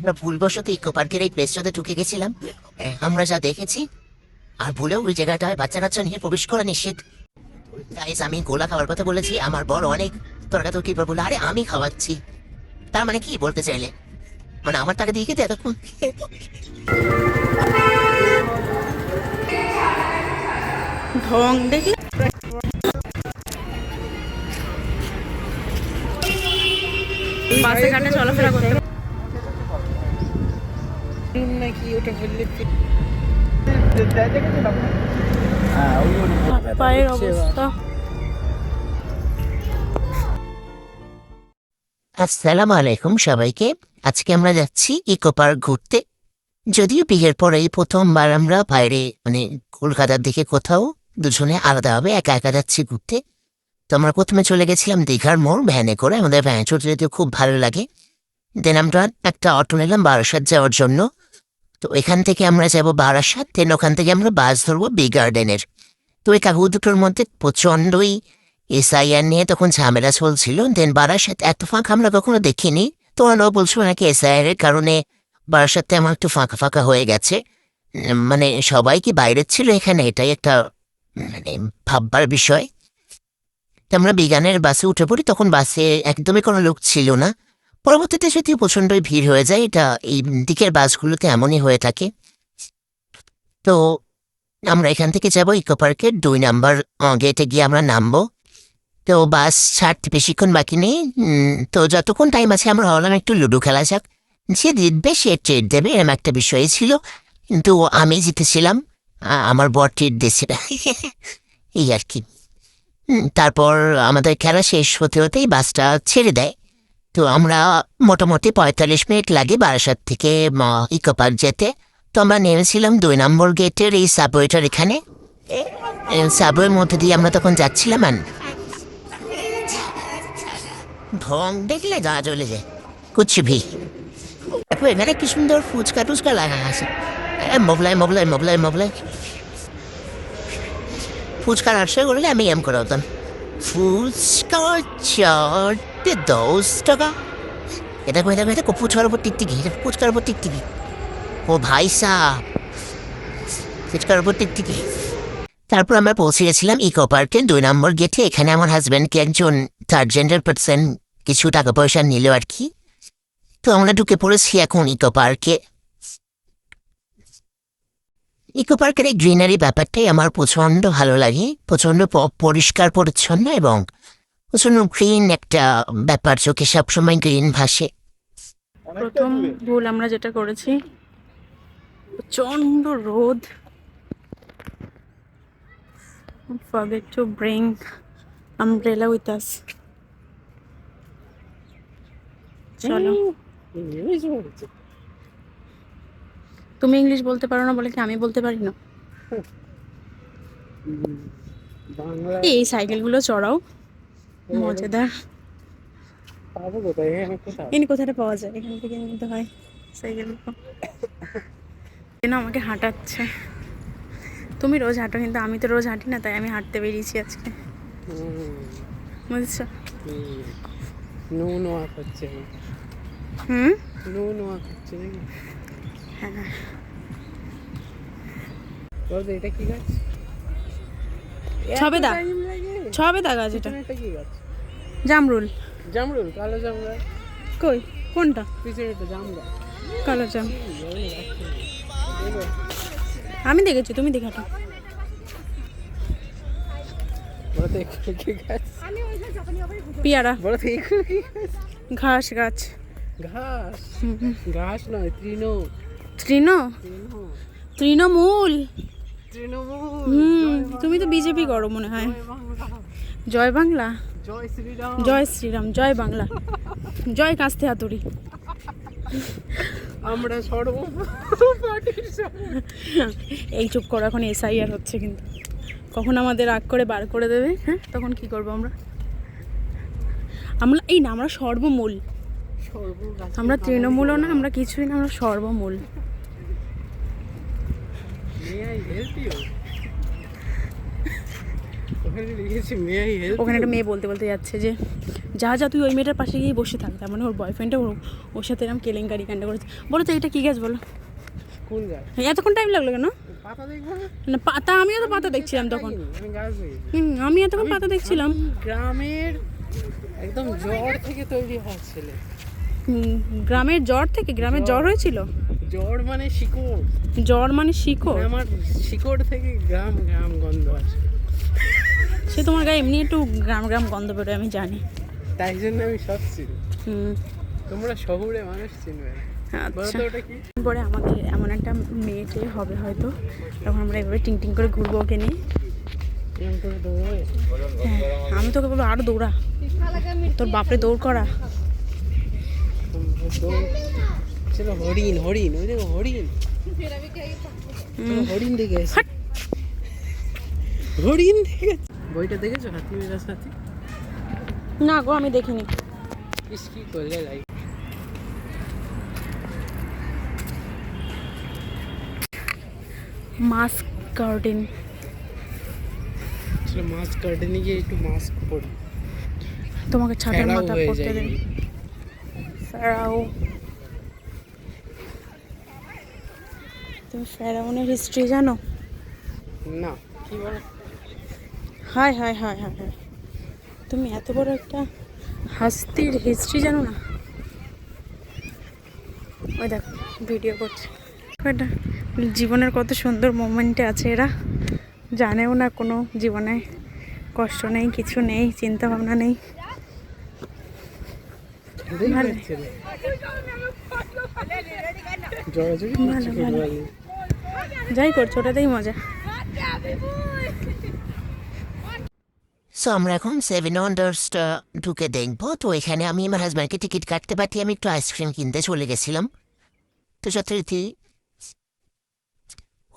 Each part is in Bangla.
আমরা ভুলবশত ইকো পার্কের এই প্লেসটাতে ঢুকে গেছিলাম। আমরা যা দেখেছি, আর ভুলেও ওই জায়গাটায় বাচ্চা কাচ্চা নিয়ে প্রবেশ করা নিষেধ। গাইস, আমি গোলা খাওয়ার কথা বলেছি, আমার বড় অনেক তর্কাতর্কি বলে, আরে আমি খাওয়াচ্ছি। তার মানে কি বলতে চাইলে, মানে আমার টাকা দিয়ে খেতে এতক্ষণ? ঢং দেখি বাসে ঘাটে চলাফেরা করতে নাকি ওটা বললে পায়ের অবস্থা। আসসালামু আলাইকুম সবাইকে। আজকে আমরা যাচ্ছি ইকো পার্ক ঘুরতে। যদিও বিয়ের পরে প্রথমবার আমরা বাইরে, মানে কলকাতার দিকে কোথাও দুজনে আলাদাভাবে একা একা যাচ্ছি ঘুরতে। তো আমরা প্রথমে চলে গেছিলাম দীঘার মোড় ভ্যানে করে, আমাদের ভ্যানে চলতে যেতে খুব ভালো লাগে। দেন আমরা একটা অটো নিলাম বারাসাত যাওয়ার জন্য। তো এখান থেকে আমরা যাব বারাসাত, দেন ওখান থেকে আমরা বাস ধরবো বি গার্ডেনের। তো এই কাকু দুটোর মধ্যে প্রচণ্ডই এসআইআর নিয়ে তখন ঝামেলা চলছিল। দেন বারাসাত এত ফাঁকা আমরা কখনো দেখিনি। তো ওরাও বলছিল নাকি এসআইআর এর কারণে বারাসাতে আমার একটু ফাঁকা ফাঁকা হয়ে গেছে। মানে সবাই কি বাইরের ছিল এখানে, এটাই একটা মানে ভাববার বিষয়। তো আমরা বিজ্ঞানের বাসে উঠে পড়ি, তখন বাসে একদমই কোনো লোক ছিল না। পরবর্তীতে সত্যি প্রচণ্ডই ভিড় হয়ে যায়, এটা এই দিকের বাসগুলোতে এমনই হয়ে থাকে। তো আমরা এখান থেকে যাব ইকো পার্কের 2 নাম্বার গেটে গিয়ে আমরা নামবো। তো বাস ছাড়তে বেশিক্ষণ বাকি নেই। তো যতক্ষণ টাইম আছে আমরা ভাবলাম একটু লুডো খেলা যাক, যে জিতবে সে ট্রিট দেবে, এরম একটা বিষয় ছিল। কিন্তু আমি জিতেছিলাম, আমার বর ট্রিট দিয়েছিল এই আর কি। তারপর আমাদের খেলা শেষ হতে হতেই বাসটা ছেড়ে দেয়। তো আমরা মোটামুটি 45 মিনিট লাগে বারাসাত থেকে ইকো পার্ক যেতে। তো আমরা নেমেছিলাম 2 নম্বর গেটের এই সাবওয়েটার এখানে। সাবওয়ের মধ্যে দিয়ে আমরা তখন যাচ্ছিলাম। ঢং দেখলে গা জ্বলে যায়। কুচ্ছি ভি এখানে কি সুন্দর ফুচকা টুচকা লাগা আছে। মোগলাই মোগলাই মোগলাই মোগলাই ফুচকা 800 করলে আমি এম করে হতাম। ফুচকা 10 টাকা। এটা ফুচকার উপর টিকটিকি, ফুচকার উপর টিকটিকি। ও ভাই সাহ, ফুচকার উপর টিকটিকি। তারপর আমরা পৌঁছে গেছিলাম ইকো পার্কের 2 নম্বর গেটে। এখানে আমার হাজব্যান্ডকে একজন থার্ড জেন্ডার পার্সন কিছু টাকা পয়সা নিল আর কি। তো আমরা ঢুকে পড়েছি এখন ইকো পার্কে। ইকো পার্কের এই গ্রিনারি ব্যাপারটাই আমার প্রচণ্ড ভালো লাগে। প্রচণ্ড পরিষ্কার পরিচ্ছন্ন এবং প্রচণ্ড গ্রিন একটা ব্যাপার, চোখে সবসময় গ্রিন ভাসে। প্রথম ভুল আমরা যেটা করেছি, প্রচণ্ড রোদ। Don't forget to bring umbrella with us. চলো। তুমি ইংলিশ বলতে পারো না বলে কি আমি বলতে পারি না? এই সাইকেলগুলো চড়াও, মজাদার। এখানে কোথাটা পাওয়া যায়, এখান থেকে নিতে হয় সাইকেলগুলো। আমাকে হাঁটাচ্ছে। তুমি রোজ হাঁটো, কিন্তু আমি তো রোজ হাঁটি না, তাই আমি হাঁটতে বেরিয়েছি আজকে, বুঝছো? হ্যাঁ। ছবেদা গাছ। এটা জামরুল। জামরুল, কালো জামরুল। কই কোনটা? কালো জাম। আমি দেখেছি, তুমি দেখাটা। পিয়ারা। ঘাস গাছ। ঘাস নয়, তৃণমূল। তুমি তো বিজেপি করো মনে হয়। জয় বাংলা, জয় শ্রীরাম, জয় বাংলা, জয় কাস্তে হাতুড়ি। আমরা এই চুপ করো, এখন এসআইআর হচ্ছে, কিন্তু কখন আমাদের রাগ করে বার করে দেবে, হ্যাঁ তখন কি করবো আমরা? এই না, আমরা সর্বমূল। আমরা তৃণমূলও না, আমরা কিছুই না, আমরা সর্বমূল। ওখানে লিখেছি মে আই হেল্প। ওখানে একটা মেয়ে বলতে বলতে যাচ্ছে যে যা যা তুই ওই মেয়েটার পাশে গিয়ে বসে থাক, তার মানে ওর বয়ফ্রেন্ডটা ওর সাথে এরকম কেলেঙ্কারি কাণ্ড করেছে। বলো তো এটা কী গাছ বলো? কোন গাছ? এতক্ষণ টাইম লাগলো কেন? পাতা দেখবো না? না পাতা, আমিও তো পাতা দেখছিলাম তখন। আমি গাছ দেখি। আমি এতক্ষণ পাতা দেখছিলাম। গ্রামের একদম জ্বর থেকে তৈরি হওয়া ছেলে। গ্রামের জ্বর থেকে? গ্রামের জ্বর হয়েছিল? জ্বর মানে শিকড়। জ্বর মানে শিকড়? আমার শিকড় থেকে গ্রাম গ্রাম গন্ধ আছে। সে তোমার গায়ে এমনি একটু গ্রাম গ্রাম গন্ধ বেরোয়, আমি জানি। তাই জন্য আমি সব চিনি। হুম, তোমরা শহুরে মানুষ চিনবে না। বলো আচ্ছা। তো ওটা কি? পরে আমাদের এমন একটা মেয়েটে হবে হয়তো, তখন আমরা এভাবে টিং টিং করে ঘুরবো ওকে নিয়ে। এরকম করে দৌড়বে? হ্যাঁ, আমি তোকে বলবো আরো দৌড়া, তোর বাপরে দৌড় করা। চলো হরিণ, হরিণ, ওই দেখো হরিণ। হরিণ দেখে এসে হরিণ দেখে। বইটা দেখেছো হাতি মেরা সাথী? না গো, আমি দেখিনি। ইস কি করলে লাই। Mask garden. চলো মাস্ক গার্ডেনে গিয়ে একটু মাস্ক পরি। তোমাকে ছাতার ফেরাও মাথা হয়ে পড়তে যায়। দেবে। ফেরাও। তুমি ফেরাউনের হিস্ট্রি জানো? না, কি বলো? হায় হায় হায় হায় হায়, তুমি এত বড় একটা হাস্তির হিস্ট্রি জানো না? ওই দেখো ভিডিও করছে। এটা জীবনের কত সুন্দর মোমেন্টে আছে এরা, জানেও না কোনো জীবনে কষ্ট নেই, কিছু নেই, চিন্তা ভাবনা নেই। ভালো। ভালো, ভালো। যাই করছো ওটাতেই মজা। সো আমরা এখন সেভেন ওয়ান্ডার্সটা ঢুকে দেখবো। তো এখানে আমি আমার হাজব্যান্ডকে টিকিট কাটতে পাঠিয়ে আমি একটু আইসক্রিম কিনতে চলে গেছিলাম। তো যথারীতি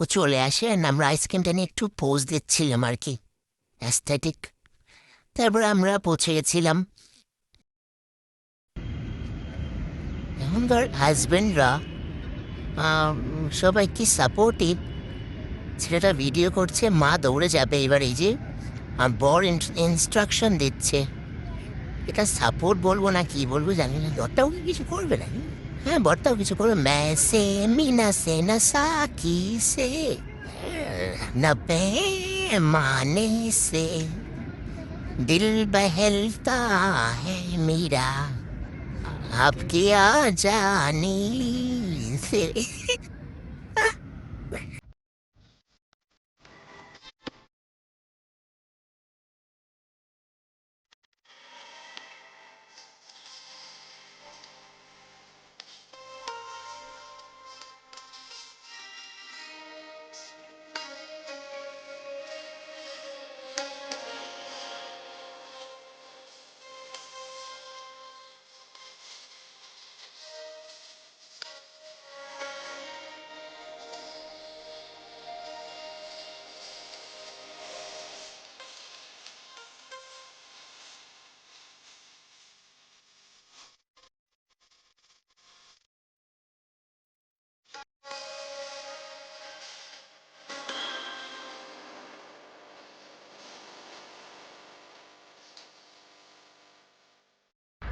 ও চলে আসে আর আমরা আইসক্রিমটা নিয়ে একটু পোজ দিচ্ছিলাম আর কি, অ্যাস্থেটিক। তারপরে আমরা পৌঁছে গেছিলাম। এখনকার হাজব্যান্ডরা সবাই কি সাপোর্টিভ। ছেলেটা ভিডিও করছে, মা দৌড়ে যাবে এবার, এই যে বর ইনস্ট্রাকশন দিচ্ছে। এটা সাপোর্ট বলবো না কি বলবো জানি না। বরটাও কি কিছু করবে না? হ্যাঁ, বরটাও কিছু করবে। ম্যাসে মিনা সে না সাকি সে না মানে সে দিল বহলতা है मेरा अब क्या जाने से।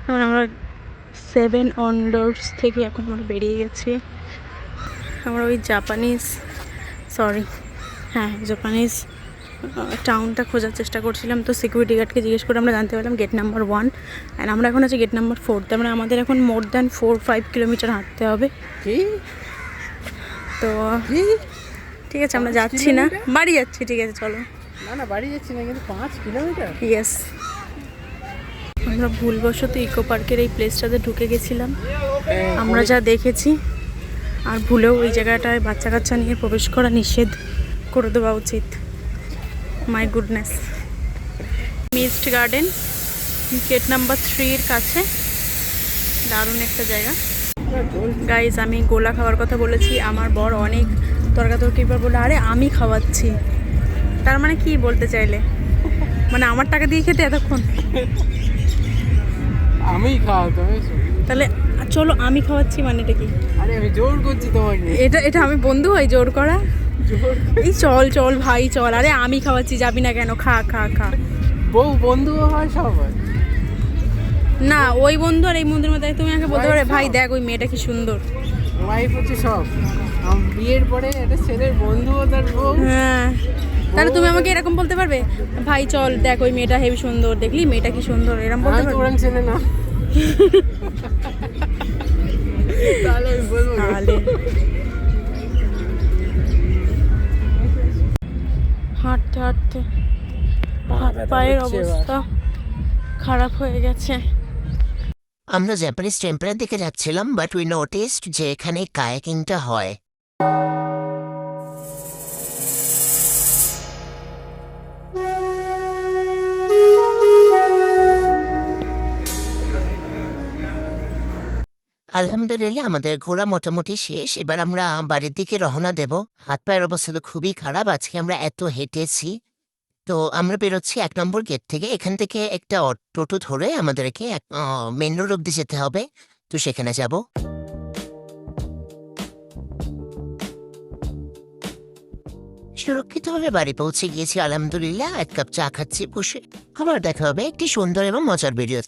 এখন আমরা সেভেন ওয়ান্ডার্স থেকে এখন আমরা বেরিয়ে গেছি। আমরা ওই জাপানিজ টাউনটা খোঁজার চেষ্টা করছিলাম। তো সিকিউরিটি গার্ডকে জিজ্ঞেস করে আমরা জানতে পারলাম গেট নাম্বার 1, অ্যান্ড আমরা এখন আছি গেট নাম্বার 4। তার মানে আমাদের এখন মোর দ্যান 4-5 কিলোমিটার হাঁটতে হবে। তো ঠিক আছে, আমরা যাচ্ছি না, বাড়ি যাচ্ছি। ঠিক আছে চলো। না বাড়ি যাচ্ছি না, কিন্তু 5 কিলোমিটার। ইয়েস, আমরা ভুলবশত ইকো পার্কের এই প্লেসটাতে ঢুকে গেছিলাম। আমরা যা দেখেছি, আর ভুলেও ওই জায়গাটায় বাচ্চা কাচ্চা নিয়ে প্রবেশ করা নিষেধ করে দেওয়া উচিত। My goodness. Mist garden gate number 3-এর কাছে, দারুণ একটা জায়গা। গাইজ, আমি গোলা খাওয়ার কথা বলেছি, আমার বর অনেক তর্কাতর্কির পর বলে আরে আমি খাওয়াচ্ছি। তার মানে কি বলতে চাইলে? মানে আমার টাকা দিয়ে খেতে এতক্ষণ? আমি খাওয়াতো। তাহলে চলো আমি খাওয়াচ্ছি, মানে এটা কি? আরে আমি জোর করছি তোমাকে। এটা আমি বন্ধু হই জোর করা? জোর এই চল চল ভাই চল, আরে আমি খাওয়াচ্ছি, যাবি না কেন? খা খা খা। বউ বন্ধুও হয় সব হয়। না ওই বন্ধু আর এই বন্ধুর মধ্যে তুমি আমাকে বলতে পারবে ভাই দেখ ওই মেয়েটা কি সুন্দর। ওয়াইফ হচ্ছে সব। বিয়ের পরে একটা ছেলের বন্ধু ও তার বউ। হ্যাঁ, তাহলে তুমি আমাকে এরকম বলতে পারবে ভাই চল দেখ ওই মেয়েটা হেবি সুন্দর, দেখলি মেয়েটা কি সুন্দর, এরকম বলতে আমি তো পারবে? ওরকম ছেলে না। তাহলে আমি বলবো না। তাহলে হাঁটতে হাঁটতে হাত পায়ের অবস্থা খারাপ হয়ে গেছে। আমরা জাপানিজ টেম্পলের দিকে যাচ্ছিলাম, বাট উই নোটিসড যে এখানে কায়াকিংটা হয়। আলহামদুলিল্লাহ আমাদের ঘোরা মোটামুটি শেষ। এবার আমরা বাড়ির দিকে রওনা দেব। হাত পায়ের অবস্থা তো খুবই খারাপ, আজকে আমরা এত হেঁটেছি। তো আমরা বেরোচ্ছি 1 নম্বর গেট থেকে। এখান থেকে একটা টোটো ধরে আমাদেরকে মেন রোড অব্দি যেতে হবে, তো সেখানে যাব। সুরক্ষিতভাবে বাড়ি পৌঁছে গিয়েছি আলহামদুলিল্লাহ। 1 কাপ চা খাচ্ছি বসে। আবার দেখা হবে একটি সুন্দর এবং মজার ভিডিওতে।